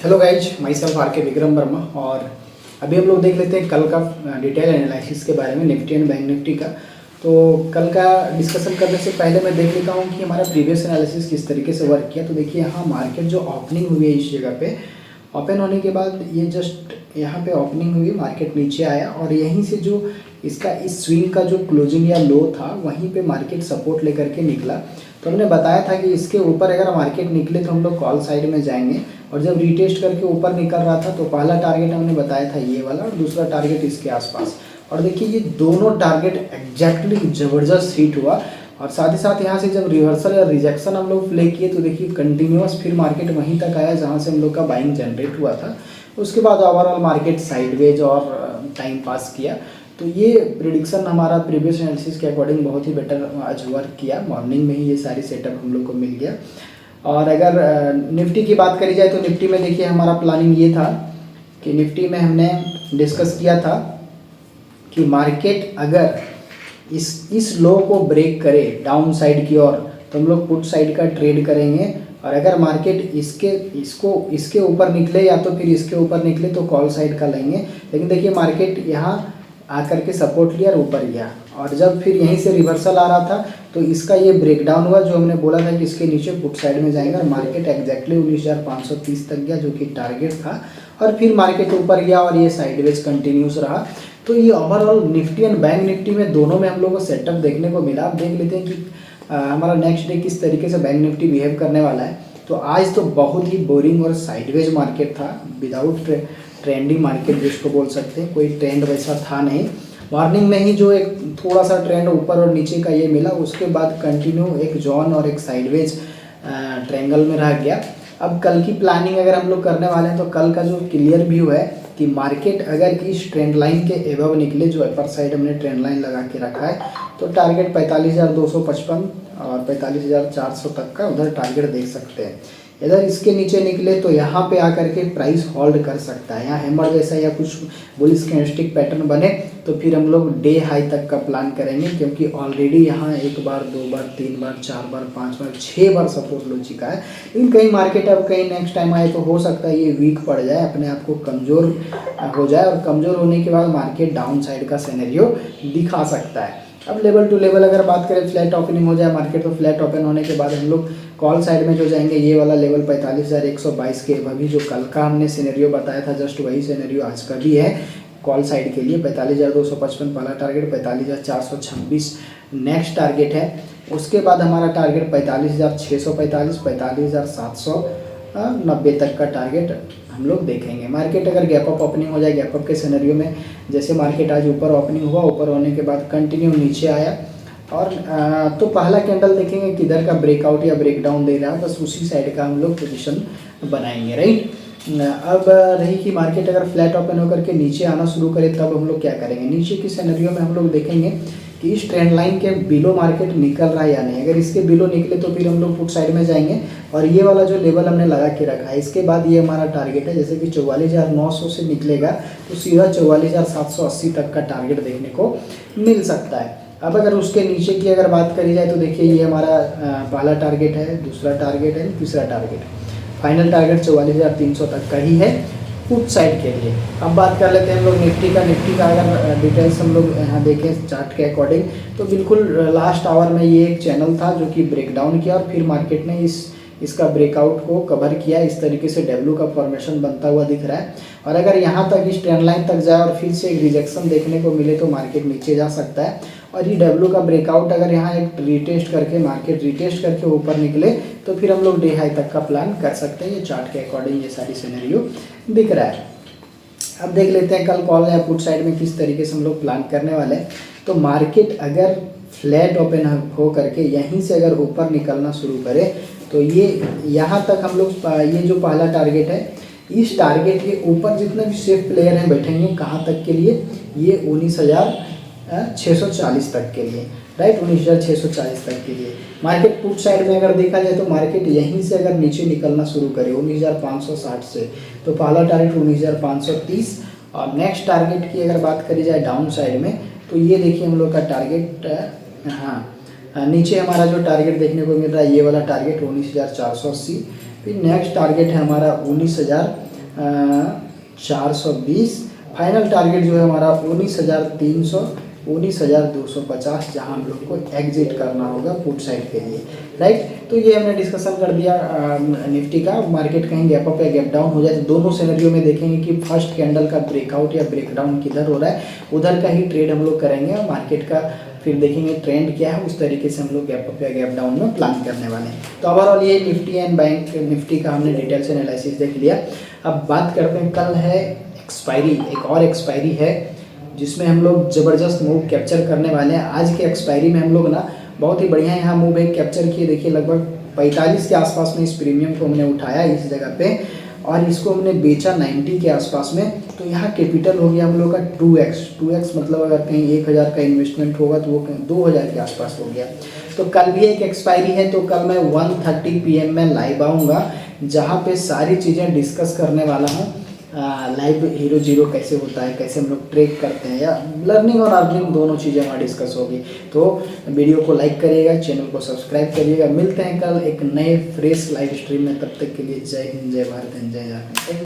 Hello guys, myself R K Vikram Verma. और अभी हम लोग देख लेते हैं कल का डिटेल एनालिसिस के बारे में निफ्टी एंड बैंक निफ्टी का। तो कल का डिस्कशन करने से पहले मैं देख लेता हूँ कि हमारा प्रीवियस एनालिसिस किस तरीके से वर्क किया। तो देखिए यहाँ मार्केट जो ओपनिंग हुई है इस जगह पे, ओपन होने के बाद ये जस्ट यहाँ पे ओपनिंग हुई, मार्केट नीचे आया और यहीं से जो इसका इस स्विंग का जो क्लोजिंग या लो था वहीं पे मार्केट सपोर्ट लेकर के निकला। तो हमने बताया था कि इसके ऊपर अगर मार्केट निकले तो हम लोग कॉल साइड में जाएंगे, और जब रीटेस्ट करके ऊपर निकल रहा था तो पहला टारगेट हमने बताया था ये वाला और दूसरा टारगेट इसके आसपास। और देखिए ये दोनों टारगेट एग्जैक्टली ज़बरदस्त हिट हुआ। और साथ ही साथ यहाँ से जब रिवर्सल या रिजेक्शन हम लोग प्ले किए तो देखिए कंटिन्यूअस फिर मार्केट वहीं तक आया जहाँ से हम लोग का बाइंग जनरेट हुआ था। उसके बाद ओवरऑल मार्केट साइडवेज और टाइम पास किया। तो ये प्रिडिक्शन हमारा प्रीवियस एनालिसिस के अकॉर्डिंग बहुत ही बेटर आज वर्क किया। मॉर्निंग में ही ये सारी सेटअप हम लोग को मिल गया। और अगर निफ्टी की बात करी जाए तो निफ्टी में देखिए हमारा प्लानिंग ये था कि निफ्टी में हमने डिस्कस किया था कि मार्केट अगर इस लो को ब्रेक करे डाउन साइड की ओर तो हम लोग पुट साइड का ट्रेड करेंगे, और अगर मार्केट इसके ऊपर निकले या तो फिर इसके ऊपर निकले तो कॉल साइड का लेंगे। लेकिन देखिए मार्केट यहाँ आकर के सपोर्ट लिया और ऊपर गया, और जब फिर यहीं से रिवर्सल आ रहा था तो इसका ये ब्रेकडाउन हुआ जो हमने बोला था कि इसके नीचे पुट साइड में जाएंगे, और मार्केट एग्जैक्टली 19,530 तक गया जो कि टारगेट था, और फिर मार्केट ऊपर गया और ये साइडवेज कंटिन्यूस रहा। तो ये overall Nifty and bank Nifty में दोनों में हम लोग को सेटअप देखने को मिला। आप देख लेते हैं कि हमारा नेक्स्ट डे किस तरीके से बैंक निफ्टी बिहेव करने वाला है। तो आज तो बहुत ही बोरिंग और साइडवेज मार्केट था, विदाउट ट्रेंडिंग मार्केट जिसको बोल सकते हैं, कोई ट्रेंड वैसा था नहीं। मॉर्निंग में ही जो एक थोड़ा सा ट्रेंड ऊपर और नीचे का ये मिला, उसके बाद कंटिन्यू एक जॉन और एक साइडवेज ट्रेंगल में रह गया। अब कल की प्लानिंग अगर हम लोग करने वाले हैं तो कल का जो क्लियर व्यू है कि मार्केट अगर इस ट्रेंड लाइन के एबव निकले, जो अपर साइड हमने ट्रेंड लाइन लगा के रखा है, तो टारगेट 45,255 और 45,400 तक का उधर टारगेट देख सकते हैं। इधर इसके नीचे निकले तो यहाँ पे आकर के प्राइस होल्ड कर सकता है। यहाँ हैमर जैसा या कुछ बुलिश कैंडलस्टिक पैटर्न बने तो फिर हम लोग डे हाई तक का प्लान करेंगे, क्योंकि ऑलरेडी यहाँ एक बार, दो बार, तीन बार, चार बार, पाँच बार, 6 बार सपोर्ट लो चुका है। लेकिन कहीं मार्केट अब कहीं नेक्स्ट टाइम आए तो हो सकता है ये वीक पड़ जाए, अपने आप को कमज़ोर हो जाए, और कमज़ोर होने के बाद मार्केट डाउन साइड का सिनेरियो दिखा सकता है। अब लेवल टू लेवल अगर बात करें, फ्लैट ओपनिंग हो जाए मार्केट तो फ्लैट ओपन होने के बाद हम लोग कॉल साइड में जो जाएंगे ये वाला लेवल 45,122 के अभी जो कल का हमने सिनेरियो बताया था, जस्ट वही सिनेरियो आज का भी है कॉल साइड के लिए। 45,255 पहला टारगेट, 45,426 नेक्स्ट टारगेट है। उसके बाद हमारा टारगेट 45,645, 45,790 तक का टारगेट हम लोग देखेंगे। मार्केट अगर गैप अप ओपनिंग हो जाए, गैप अप के सिनेरियो में जैसे मार्केट आज ऊपर ओपनिंग हुआ, ऊपर होने के बाद कंटिन्यू नीचे आया और तो पहला कैंडल देखेंगे किधर का ब्रेकआउट या ब्रेकडाउन दे रहा है, बस उसी साइड का हम लोग पोजीशन बनाएंगे, राइट। अब रही कि मार्केट अगर फ्लैट ओपन होकर के नीचे आना शुरू करे तब हम लोग क्या करेंगे। नीचे की सिनेरियो में हम लोग देखेंगे कि इस ट्रेंड लाइन के बिलो मार्केट निकल रहा है या नहीं। अगर इसके बिलो निकले तो फिर हम लोग पुट साइड में जाएंगे, और ये वाला जो लेवल हमने लगा के रखा है इसके बाद ये हमारा टारगेट है। जैसे कि 44,900 से निकलेगा तो सीधा 44,780 तक का टारगेट देखने को मिल सकता है। अब अगर उसके नीचे की अगर बात करी जाए तो देखिए ये हमारा पहला टारगेट है, दूसरा टारगेट है, तीसरा टारगेट है। फाइनल टारगेट 44,300 तक का ही है पुट साइड के लिए। अब बात कर लेते हैं हम लोग निफ्टी का। निफ्टी का अगर डिटेल्स हम लोग यहाँ देखें चार्ट के अकॉर्डिंग तो बिल्कुल लास्ट आवर में ये एक चैनल था जो कि ब्रेकडाउन किया, और फिर मार्केट ने इसका ब्रेकआउट को कवर किया। इस तरीके से डब्ल्यू का फॉर्मेशन बनता हुआ दिख रहा है, और अगर यहाँ तक इस ट्रेंड लाइन तक जाए और फिर से एक रिजेक्शन देखने को मिले तो मार्केट नीचे जा सकता है। और ये डब्ल्यू का ब्रेकआउट अगर यहाँ एक रिटेस्ट करके मार्केट रिटेस्ट करके ऊपर निकले तो फिर हम लोग डे हाई तक का प्लान कर सकते हैं। ये चार्ट के अकॉर्डिंग ये सारी सिनेरियो दिख रहा है। अब देख लेते हैं कल कॉल या पुट साइड में किस तरीके से हम लोग प्लान करने वाले हैं। तो मार्केट अगर फ्लैट ओपन हो करके यहीं से अगर ऊपर निकलना शुरू करे तो ये यहाँ तक हम लोग ये जो पहला टारगेट है, इस टारगेट के ऊपर जितने भी सेफ प्लेयर हैं बैठेंगे कहाँ तक के लिए, ये 19,640 तक के लिए, राइट। 19,640 तक के लिए मार्केट पुट साइड में अगर देखा जाए तो मार्केट यहीं से अगर नीचे निकलना शुरू करे 19,560 से तो पहला टारगेट 19,530, और नेक्स्ट टारगेट की अगर बात करी जाए डाउन साइड में तो ये देखिए हम लोग का टारगेट, नीचे हमारा जो टारगेट देखने को मिल रहा है ये वाला टारगेट 19,480, फिर नेक्स्ट टारगेट है हमारा 420। फाइनल टारगेट जो है हमारा 19,300, 19,250, जहाँ हम लोग को एग्जिट करना होगा पुट साइड के लिए, राइट। तो ये हमने डिस्कशन कर दिया निफ्टी का। मार्केट कहीं गैप अप या गैप डाउन हो जाए तो दोनों सिनेरियो में देखेंगे कि फर्स्ट कैंडल का ब्रेकआउट या ब्रेकडाउन किधर हो रहा है, उधर का ही ट्रेड हम लोग करेंगे और मार्केट का फिर देखेंगे ट्रेंड क्या है, उस तरीके से हम लोग गैप अप या गैप डाउन में प्लान करने वाले हैं। तो ओवरऑल ये निफ्टी एंड बैंक निफ्टी का हमने डिटेल से एनालिसिस देख लिया। अब बात करते हैं, कल है एक्सपायरी, एक और एक्सपायरी है जिसमें हम लोग ज़बरदस्त मूव कैप्चर करने वाले हैं। आज के एक्सपायरी में हम लोग ना बहुत ही बढ़िया यहाँ मूव एक कैप्चर किए। देखिए लगभग 45 के आसपास में इस प्रीमियम को हमने उठाया इस जगह पे और इसको हमने बेचा 90 के आसपास में। तो यहाँ कैपिटल हो गया हम लोग का 2x मतलब अगर कहीं 1,000 का इन्वेस्टमेंट होगा तो वो कहीं 2,000 के आसपास हो गया। तो कल भी एक एक्सपायरी है, तो कल मैं 1:30 PM में लाइव आऊँगा, जहाँ पे सारी चीज़ें डिस्कस करने वाला हूँ। लाइव हीरो जीरो कैसे होता है, कैसे हम लोग ट्रेक करते हैं, या लर्निंग और अर्निंग दोनों चीज़ें वहाँ डिस्कस होगी। तो वीडियो को लाइक करिएगा, चैनल को सब्सक्राइब करिएगा। मिलते हैं कल एक नए फ्रेश लाइव स्ट्रीम में, तब तक के लिए जय हिंद, जय भारत एंड जय झारखंड।